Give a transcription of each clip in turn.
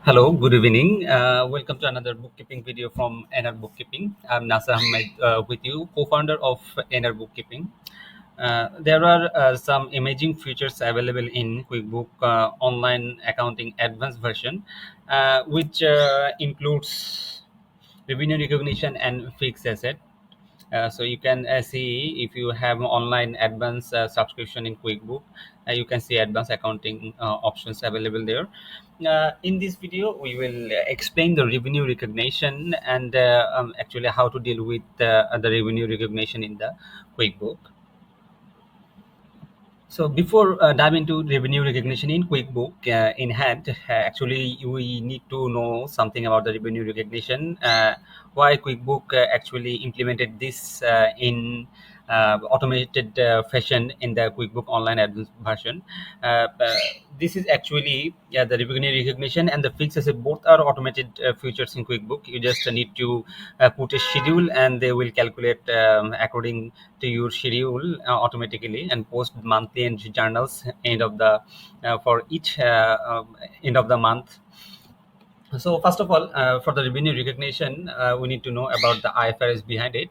Hello, good evening. Welcome to another bookkeeping video from NR Bookkeeping. I'm Nasser Ahmed with you, co-founder of NR Bookkeeping. There are some amazing features available in QuickBook Online Accounting Advanced version, which includes revenue recognition and fixed asset. So you can see if you have online advanced subscription in QuickBook, you can see advanced accounting options available there. In this video, we will explain the revenue recognition and actually how to deal with the revenue recognition in the QuickBook. So before dive into revenue recognition in QuickBook in hand, actually we need to know something about the revenue recognition. Why QuickBook actually implemented this in automated fashion in the QuickBook Online Advanced version. This is actually the revenue recognition and the fixed asset both are automated features in QuickBook. You just need to put a schedule and they will calculate according to your schedule automatically and post monthly and journals end of the for each end of the month. So first of all, for the revenue recognition, we need to know about the IFRS behind it,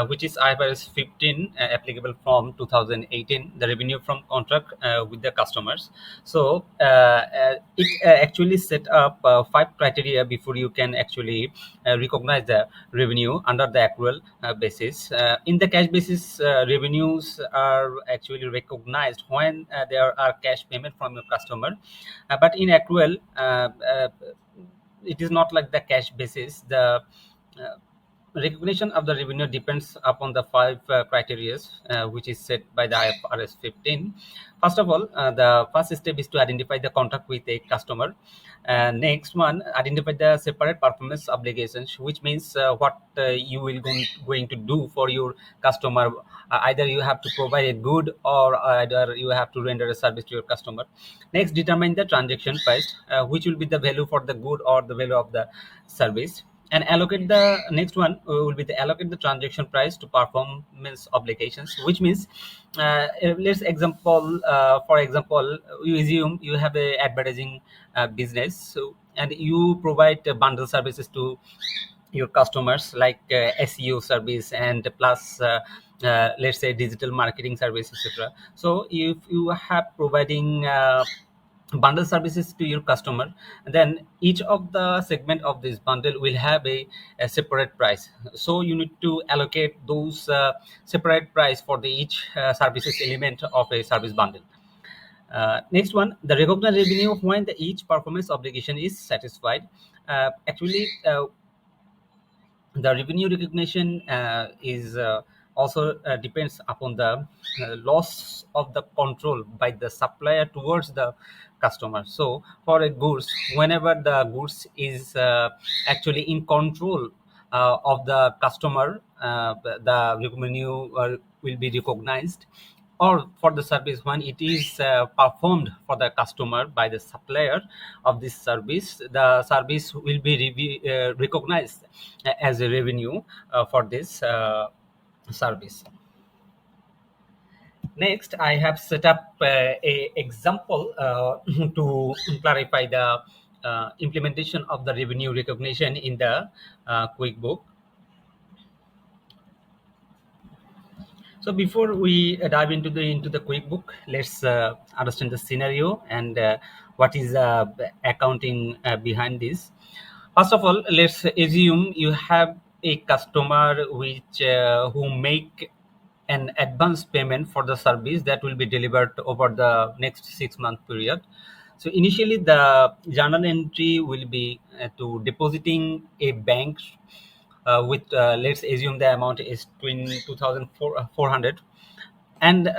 which is IFRS 15 applicable from 2018, the revenue from contract with the customers. So it actually set up five criteria before you can actually recognize the revenue under the accrual basis. In the cash basis, revenues are actually recognized when there are cash payment from your customer, but in accrual, it is not like the cash basis. The uh, recognition of the revenue depends upon the five criteria which is set by the IFRS 15. First of all, the first step is to identify the contract with a customer. Next one, identify the separate performance obligations, which means what you will going to do for your customer. Either you have to provide a good or either you have to render a service to your customer. Next, determine the transaction price, which will be the value for the good or the value of the service, and allocate the next one will be the allocate the transaction price to performance obligations, which means let's example for example, you assume you have a advertising business, so and you provide bundle services to your customers like SEO service and plus let's say digital marketing service, etc. So if you have providing bundle services to your customer, then each of the segment of this bundle will have a separate price. So you need to allocate those separate price for the each services element of a service bundle. Next one, the recognized revenue when the each performance obligation is satisfied. Actually, the revenue recognition is also depends upon the loss of the control by the supplier towards the customer. So for a goods, whenever the goods is actually in control of the customer, the revenue will be recognized, or for the service when it is performed for the customer by the supplier of this service, the service will be recognized as a revenue for this service. Next, I have set up a example to clarify the implementation of the revenue recognition in the QuickBook. So before we dive into the QuickBook, let's understand the scenario and what is accounting behind this. First of all, let's assume you have a customer which who make an advance payment for the service that will be delivered over the next 6 month period. So initially, the journal entry will be to depositing a bank with let's assume the amount is 2,400, and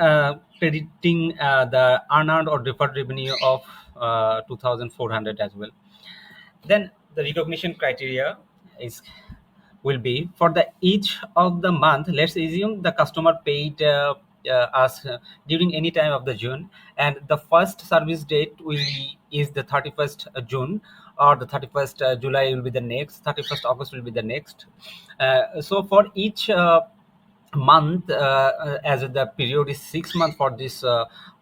crediting the unearned or deferred revenue of 2,400 as well. Then the recognition criteria is will be for the each of the month. Let's assume the customer paid us during any time of the June, and the first service date will is the 31st June, or the 31st July will be the next, 31st August will be the next. So for each month, as the period is 6 months for this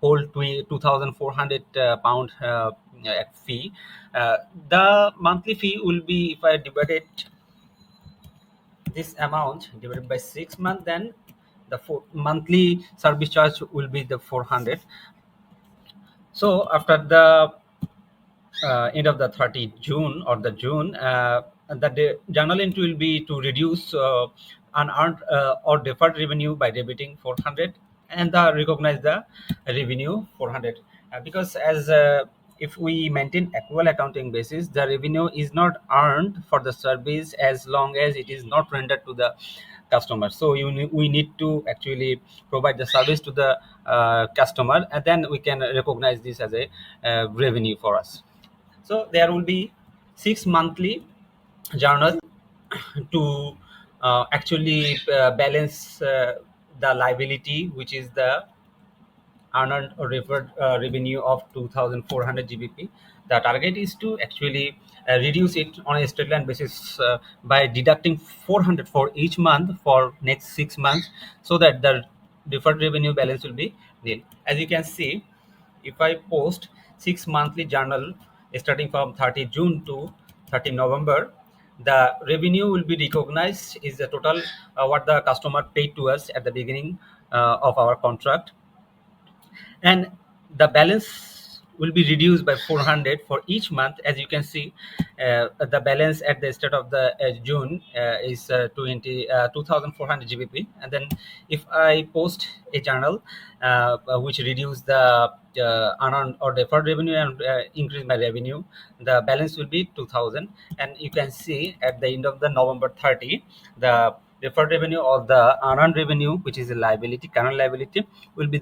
whole 2,400 pound fee. Uh, the monthly fee will be, if I divide it, this amount divided by 6 months, then the monthly service charge will be the 400. So after the end of the 30 June or the June, the journal entry will be to reduce unearned or deferred revenue by debiting 400, and recognize the revenue 400. Because as if we maintain equal accounting basis, the revenue is not earned for the service as long as it is not rendered to the customer. So we need to actually provide the service to the customer, and then we can recognize this as a revenue for us. So there will be 6 monthly journal to actually balance the liability, which is the unearned or referred revenue of 2,400 GBP. The target is to actually reduce it on a straight line basis by deducting 400 for each month for next 6 months, so that the deferred revenue balance will be nil. As you can see, if I post 6 monthly journal starting from 30 June to 30 November, the revenue will be recognized is the total what the customer paid to us at the beginning of our contract, and the balance will be reduced by 400 for each month. As you can see, the balance at the start of the June is 2400 GBP. And then if I post a journal which reduce the unearned or deferred revenue and increase my revenue, the balance will be 2000. And you can see at the end of the November 30, the deferred revenue or the unearned revenue, which is a liability, current liability, will be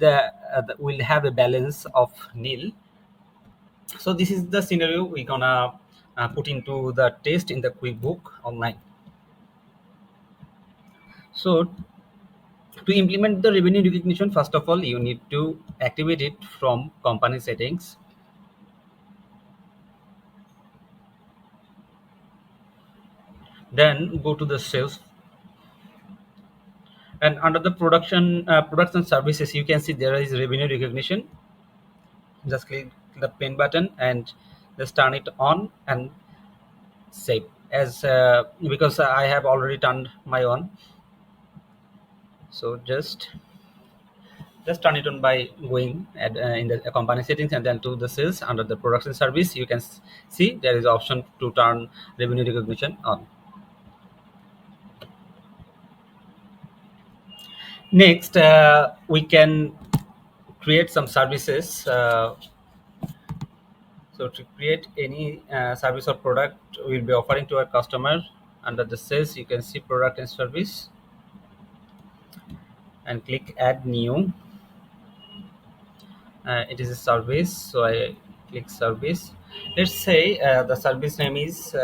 will have a balance of nil. So this is the scenario we're gonna put into the test in the QuickBook Online. So to implement the revenue recognition, first of all, you need to activate it from company settings. Then go to the sales, and under the production services, you can see there is revenue recognition. Just click the pen button and just turn it on and save as because I have already turned my on. So just turn it on by going in the company settings, and then to the sales. Under the production service, you can see there is option to turn revenue recognition on. Next, we can create some services. So to create any service or product we'll be offering to our customer, under the sales, you can see product and service, and click add new. It is a service, so I click service. Let's say the service name is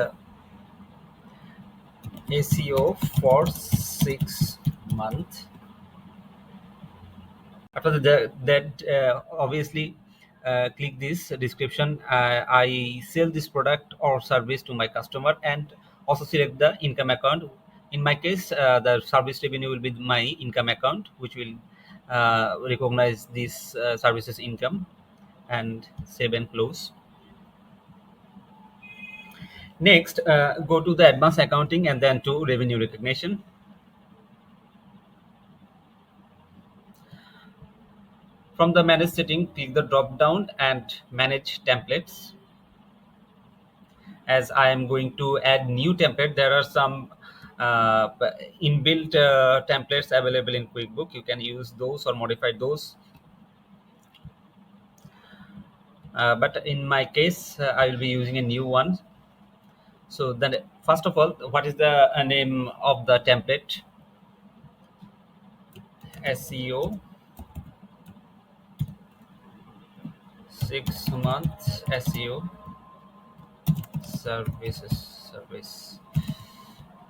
ACO for 6 months. After that obviously click this description. I sell this product or service to my customer, and also select the income account. In my case, the service revenue will be my income account, which will recognize this services income, and save and close. Next, go to the advanced accounting and then to revenue recognition. From the manage setting, click the drop down and manage templates. As I am going to add new template, there are some uh, inbuilt templates available in QuickBook. You can use those or modify those. But in my case, I will be using a new one. So then, first of all, what is the name of the template? SEO 6 months SEO service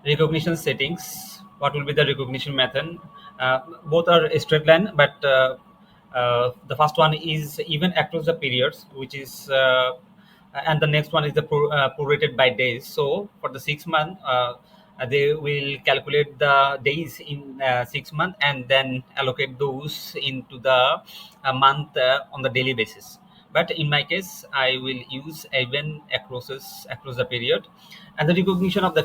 recognition settings. What will be the recognition method? Both are a straight line, but the first one is even across the periods, which is and the next one is the prorated by days. So for the 6 month, they will calculate the days in 6 months and then allocate those into the month on the daily basis. but in my case I will use even across the period. And the recognition of the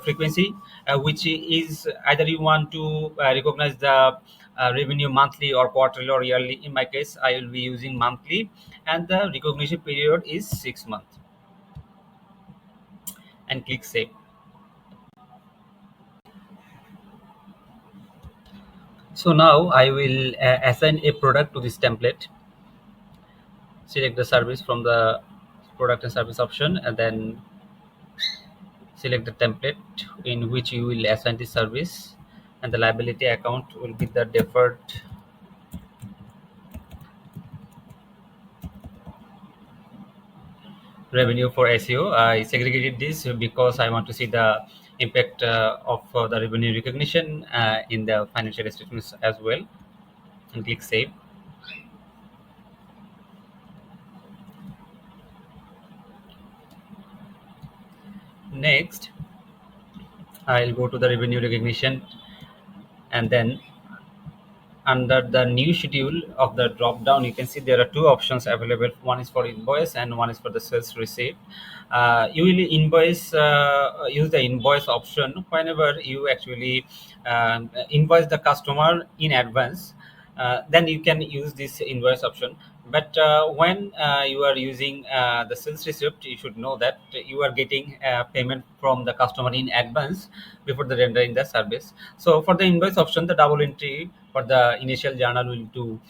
frequency, which is either you want to recognize the revenue monthly or quarterly or yearly. In my case I will be using monthly, and the recognition period is 6 months. And click save. So now I will assign a product to this template. Select the service from the product and service option, and then select the template in which you will assign the service. And the liability account will be the deferred revenue for SEO. I segregated this because I want to see the impact of the revenue recognition in the financial statements as well. And click save. Next, I'll go to the revenue recognition, and then under the new schedule of the drop down, you can see there are two options available. One is for invoice and one is for the sales receipt. You will use the invoice option whenever you actually invoice the customer in advance. Then you can use this invoice option. But when you are using the sales receipt, you should know that you are getting payment from the customer in advance before the rendering the service. So for the invoice option, the double entry for the initial journal will do,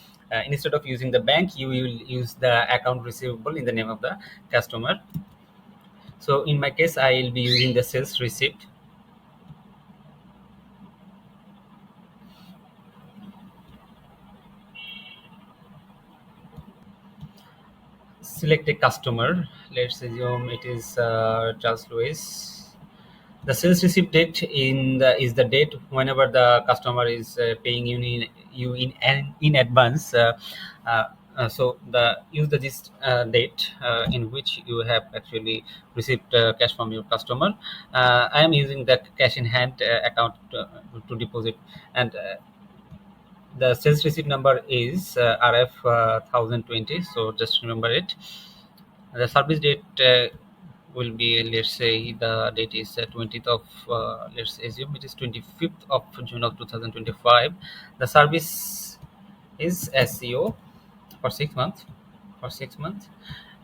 instead of using the bank, you will use the account receivable in the name of the customer. So in my case I will be using the sales receipt. Select a customer. Let's assume it is Charles Lewis. The sales receipt date is the date whenever the customer is paying you in advance. So the use the this date in which you have actually received cash from your customer. I am using the cash in hand account to deposit, and the sales receipt number is RF 1020. So just remember it. The service date will be, let's say the date is 20th of let's assume it is 25th of June of 2025. The service is SEO for 6 months, for 6 months,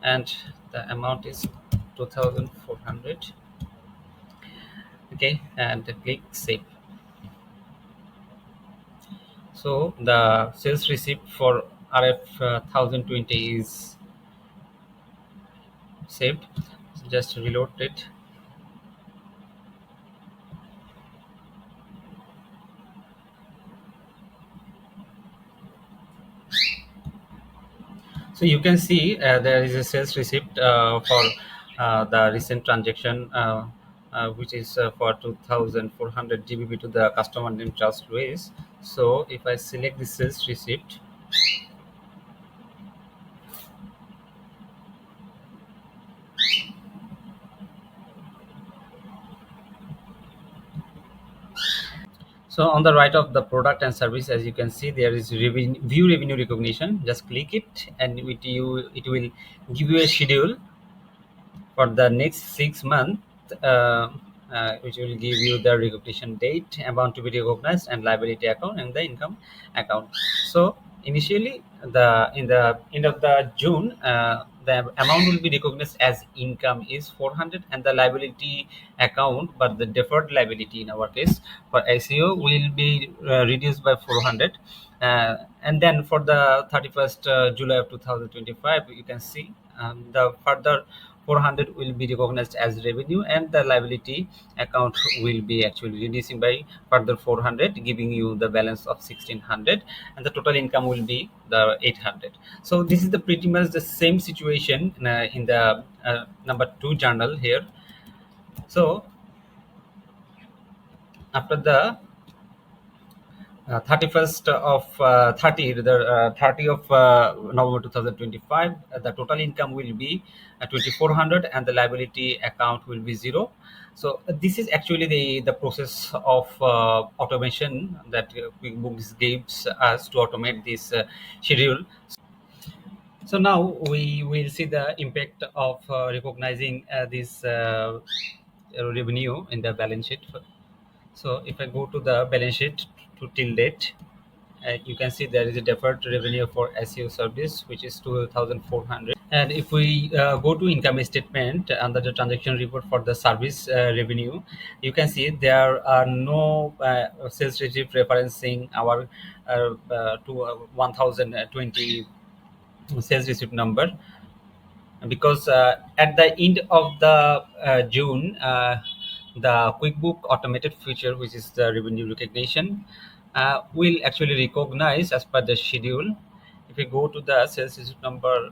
and the amount is 2400. Okay, and click save. So the sales receipt for RF 1020 is saved. Just reload it. So you can see there is a sales receipt for the recent transaction, which is for 2400 GBP to the customer named Charles Lewis. So if I select the sales receipt, so on the right of the product and service, as you can see, there is view revenue recognition. Just click it, and it will give you a schedule for the next 6 months, which will give you the recognition date, amount to be recognized, and liability account and the income account. So initially, the in the end of the June, the amount will be recognized as income is 400, and the liability account, but the deferred liability in our case for SEO will be reduced by 400. And then for the 31st July of 2025, you can see the further 400 will be recognized as revenue, and the liability account will be actually reducing by further 400, giving you the balance of 1600, and the total income will be the 800. So this is the pretty much the same situation in the number 2 journal here. So after the 31st of 30 of November 2025, the total income will be 2400, and the liability account will be 0. So this is actually the process of automation that QuickBooks gives us to automate this schedule. So now we will see the impact of recognizing this revenue in the balance sheet. So if I go to the balance sheet to till date, you can see there is a deferred revenue for SEO service, which is 2,400. And if we go to income statement under the transaction report for the service revenue, you can see there are no sales receipt referencing our to 1,020 sales receipt number, because at the end of the June, the QuickBook automated feature, which is the revenue recognition, will actually recognize as per the schedule. If you go to the sales receipt number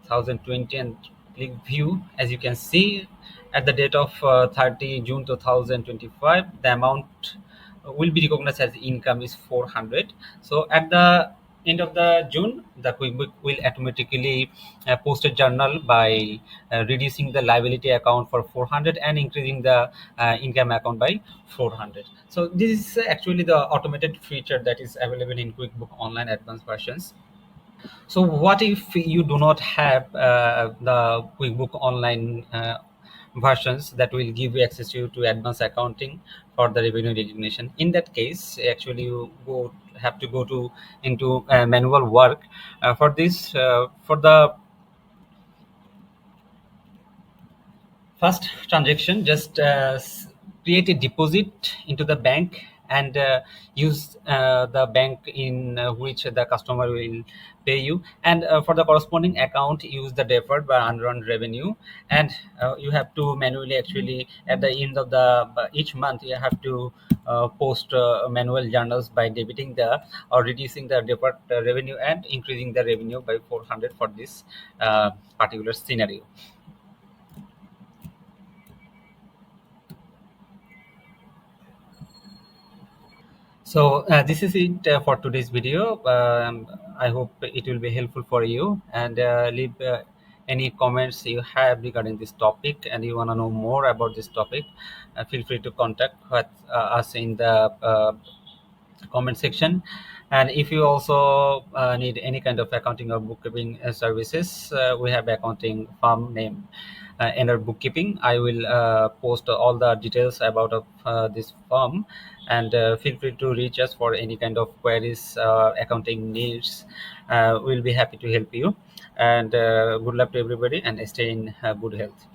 1020 and click view, as you can see, at the date of 30 June 2025, the amount will be recognized as income is 400. So at the end of the June, the QuickBook will automatically post a journal by reducing the liability account for 400 and increasing the income account by 400. So this is actually the automated feature that is available in QuickBook Online advanced versions. So what if you do not have the QuickBook Online versions that will give you access to advanced accounting for the revenue recognition? In that case, actually you have to go to into manual work for this. For the first transaction, just create a deposit into the bank and use the bank in which the customer will pay you, and for the corresponding account use the deferred by unearned revenue. And you have to manually, actually at the end of the each month, you have to post manual journals by debiting the or reducing the deferred revenue and increasing the revenue by 400 for this particular scenario. So this is it for today's video. I hope it will be helpful for you, and leave any comments you have regarding this topic and you want to know more about this topic. Feel free to contact us in the comment section. And if you also need any kind of accounting or bookkeeping services, we have accounting firm name Enter Bookkeeping. I will post all the details about of this firm, and feel free to reach us for any kind of queries, accounting needs. We'll be happy to help you. And good luck to everybody, and stay in good health.